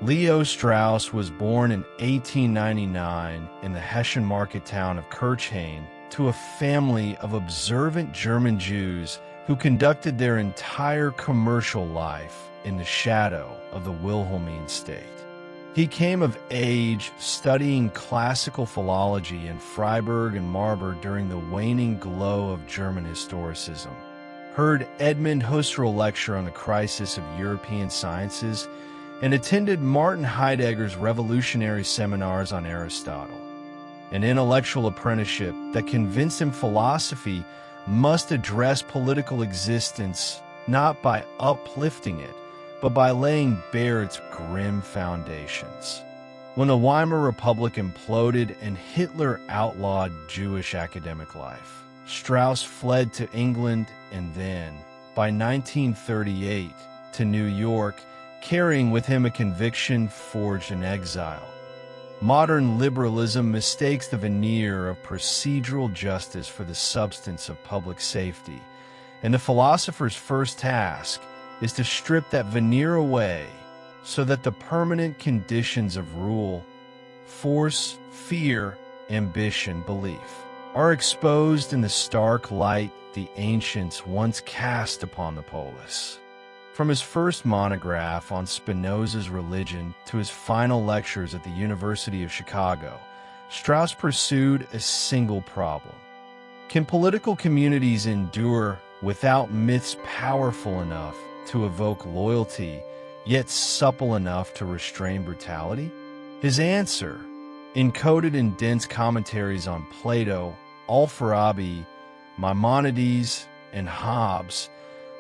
Leo Strauss was born in 1899 in the Hessian market town of Kirchhain to a family of observant German Jews who conducted their entire commercial life in the shadow of the Wilhelmine state. He came of age studying classical philology in Freiburg and Marburg during the waning glow of German historicism, heard Edmund Husserl lecture on the crisis of European sciences, and attended Martin Heidegger's revolutionary seminars on Aristotle. An intellectual apprenticeship that convinced him philosophy must address political existence not by uplifting it, but by laying bare its grim foundations. When the Weimar Republic imploded and Hitler outlawed Jewish academic life, Strauss fled to England and then, by 1938, to New York, carrying with him a conviction forged in exile. Modern liberalism mistakes the veneer of procedural justice for the substance of public safety, and the philosopher's first task is to strip that veneer away so that the permanent conditions of rule, force, fear, ambition, belief, are exposed in the stark light the ancients once cast upon the polis. From his first monograph on Spinoza's religion to his final lectures at the University of Chicago, Strauss pursued a single problem. Can political communities endure without myths powerful enough to evoke loyalty, yet supple enough to restrain brutality? His answer, encoded in dense commentaries on Plato, Al-Farabi, Maimonides, and Hobbes,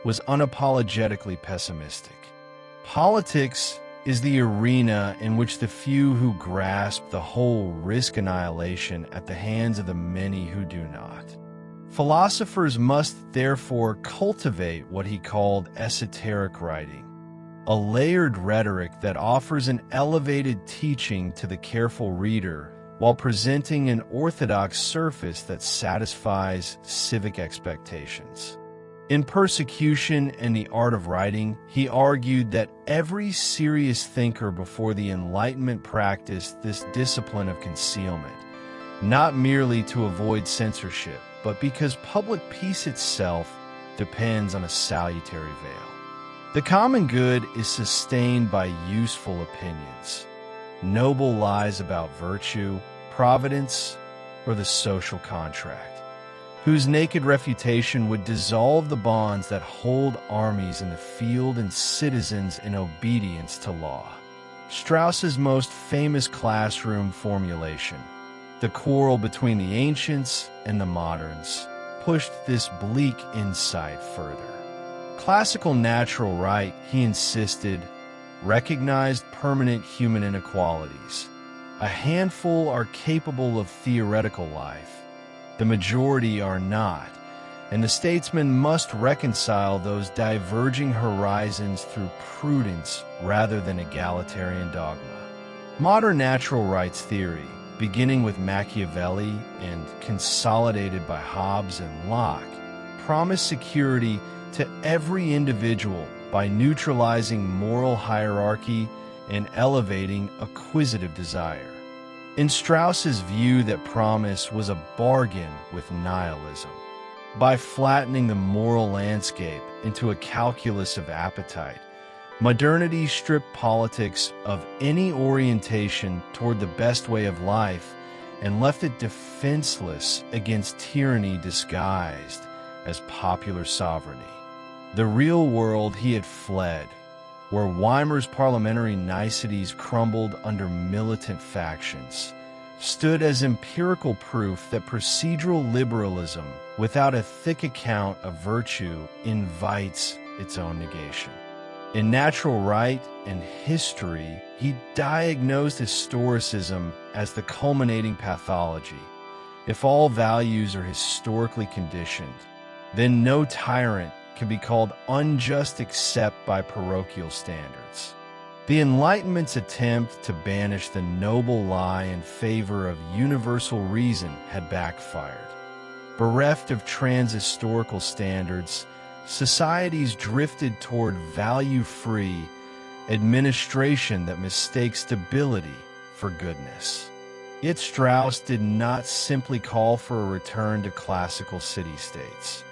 was unapologetically pessimistic. Politics is the arena in which the few who grasp the whole risk annihilation at the hands of the many who do not. Philosophers must therefore cultivate what he called esoteric writing, a layered rhetoric that offers an elevated teaching to the careful reader while presenting an orthodox surface that satisfies civic expectations. In Persecution and the Art of Writing, he argued that every serious thinker before the Enlightenment practiced this discipline of concealment, not merely to avoid censorship, but because public peace itself depends on a salutary veil. The common good is sustained by useful opinions, noble lies about virtue, providence, or the social contract, whose naked refutation would dissolve the bonds that hold armies in the field and citizens in obedience to law. Strauss's most famous classroom formulation, the quarrel between the ancients and the moderns, pushed this bleak insight further. Classical natural right, he insisted, recognized permanent human inequalities. A handful are capable of theoretical life. The majority are not, and the statesman must reconcile those diverging horizons through prudence rather than egalitarian dogma. Modern natural rights theory, beginning with Machiavelli and consolidated by Hobbes and Locke, promised security to every individual by neutralizing moral hierarchy and elevating acquisitive desire. In Strauss's view, that promise was a bargain with nihilism. By flattening the moral landscape into a calculus of appetite, modernity stripped politics of any orientation toward the best way of life and left it defenseless against tyranny disguised as popular sovereignty. The real world he had fled, where Weimar's parliamentary niceties crumbled under militant factions, stood as empirical proof that procedural liberalism, without a thick account of virtue, invites its own negation. In Natural Right and History, he diagnosed historicism as the culminating pathology. If all values are historically conditioned, then no tyrant can be called unjust except by parochial standards. The Enlightenment's attempt to banish the noble lie in favor of universal reason had backfired. Bereft of transhistorical standards, societies drifted toward value-free, administration that mistakes stability for goodness. Yet Strauss did not simply call for a return to classical city-states.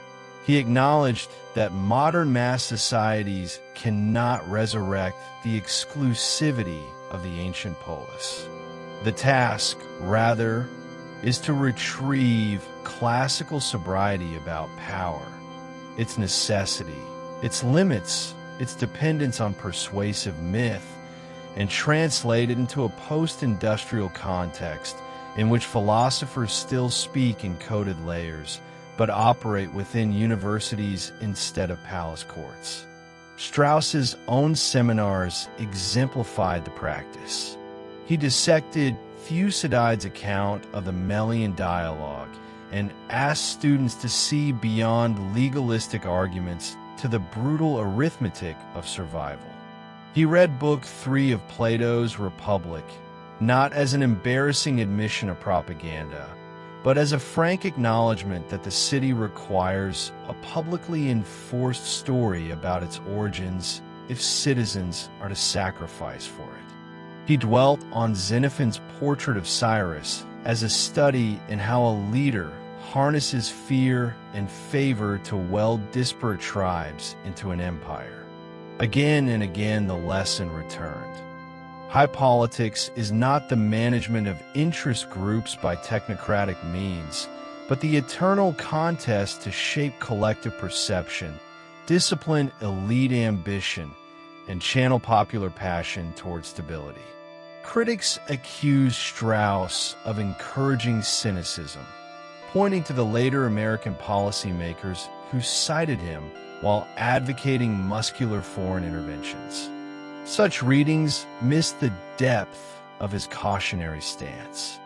He acknowledged that modern mass societies cannot resurrect the exclusivity of the ancient polis. The task, rather, is to retrieve classical sobriety about power, its necessity, its limits, its dependence on persuasive myth, and translate it into a post-industrial context in which philosophers still speak in coded layers, but operate within universities instead of palace courts. Strauss's own seminars exemplified the practice. He dissected Thucydides's account of the Melian dialogue and asked students to see beyond legalistic arguments to the brutal arithmetic of survival. He read Book 3 of Plato's Republic, not as an embarrassing admission of propaganda, but as a frank acknowledgement that the city requires a publicly enforced story about its origins if citizens are to sacrifice for it. He dwelt on Xenophon's portrait of Cyrus as a study in how a leader harnesses fear and favor to weld disparate tribes into an empire. Again and again the lesson returned. High politics is not the management of interest groups by technocratic means, but the eternal contest to shape collective perception, discipline elite ambition, and channel popular passion toward stability. Critics accuse Strauss of encouraging cynicism, pointing to the later American policymakers who cited him while advocating muscular foreign interventions. Such readings miss the depth of his cautionary stance.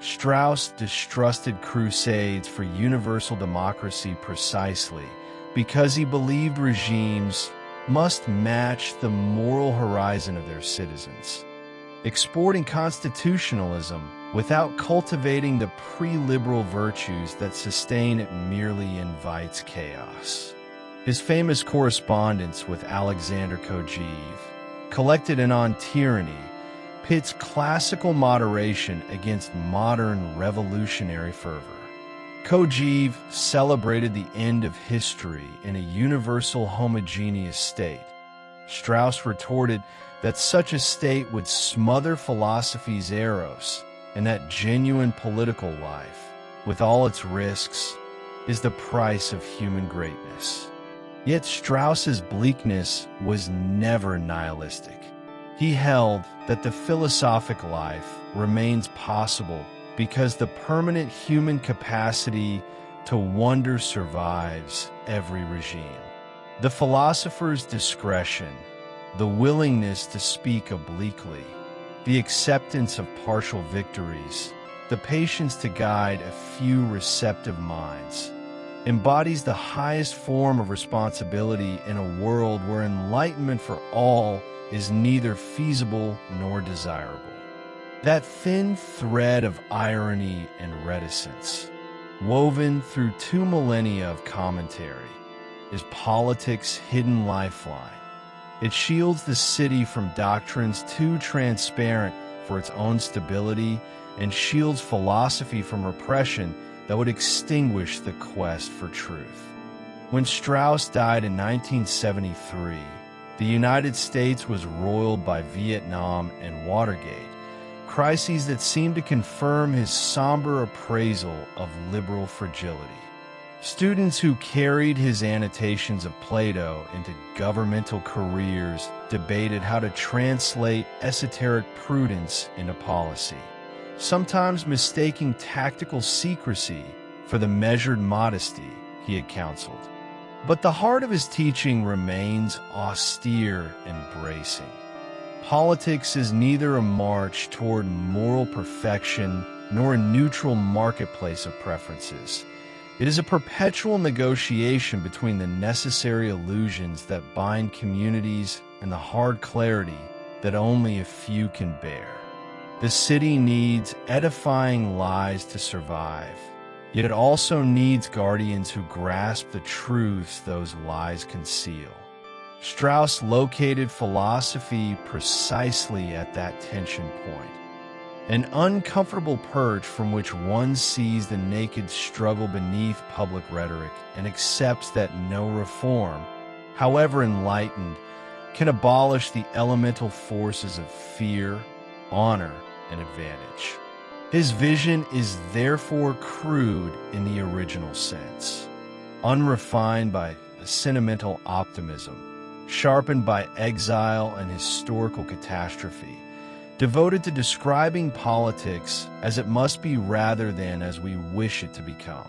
Strauss distrusted crusades for universal democracy precisely because he believed regimes must match the moral horizon of their citizens. Exporting constitutionalism without cultivating the pre-liberal virtues that sustain it merely invites chaos. His famous correspondence with Alexander Kojève, collected in On Tyranny, pits classical moderation against modern revolutionary fervor. Kojève celebrated the end of history in a universal homogeneous state. Strauss retorted that such a state would smother philosophy's eros, and that genuine political life, with all its risks, is the price of human greatness. Yet Strauss's bleakness was never nihilistic. He held that the philosophic life remains possible because the permanent human capacity to wonder survives every regime. The philosopher's discretion, the willingness to speak obliquely, the acceptance of partial victories, the patience to guide a few receptive minds, embodies the highest form of responsibility in a world where enlightenment for all is neither feasible nor desirable. That thin thread of irony and reticence, woven through 2 millennia of commentary, is politics' hidden lifeline. It shields the city from doctrines too transparent for its own stability and shields philosophy from repression that would extinguish the quest for truth. When Strauss died in 1973, the United States was roiled by Vietnam and Watergate, crises that seemed to confirm his somber appraisal of liberal fragility. Students who carried his annotations of Plato into governmental careers debated how to translate esoteric prudence into policy, sometimes mistaking tactical secrecy for the measured modesty he had counseled. But the heart of his teaching remains austere and bracing. Politics is neither a march toward moral perfection nor a neutral marketplace of preferences. It is a perpetual negotiation between the necessary illusions that bind communities and the hard clarity that only a few can bear. The city needs edifying lies to survive, yet it also needs guardians who grasp the truths those lies conceal. Strauss located philosophy precisely at that tension point, an uncomfortable perch from which one sees the naked struggle beneath public rhetoric and accepts that no reform, however enlightened, can abolish the elemental forces of fear, honor, and advantage. His vision is therefore crude in the original sense, unrefined by a sentimental optimism, sharpened by exile and historical catastrophe, devoted to describing politics as it must be rather than as we wish it to become.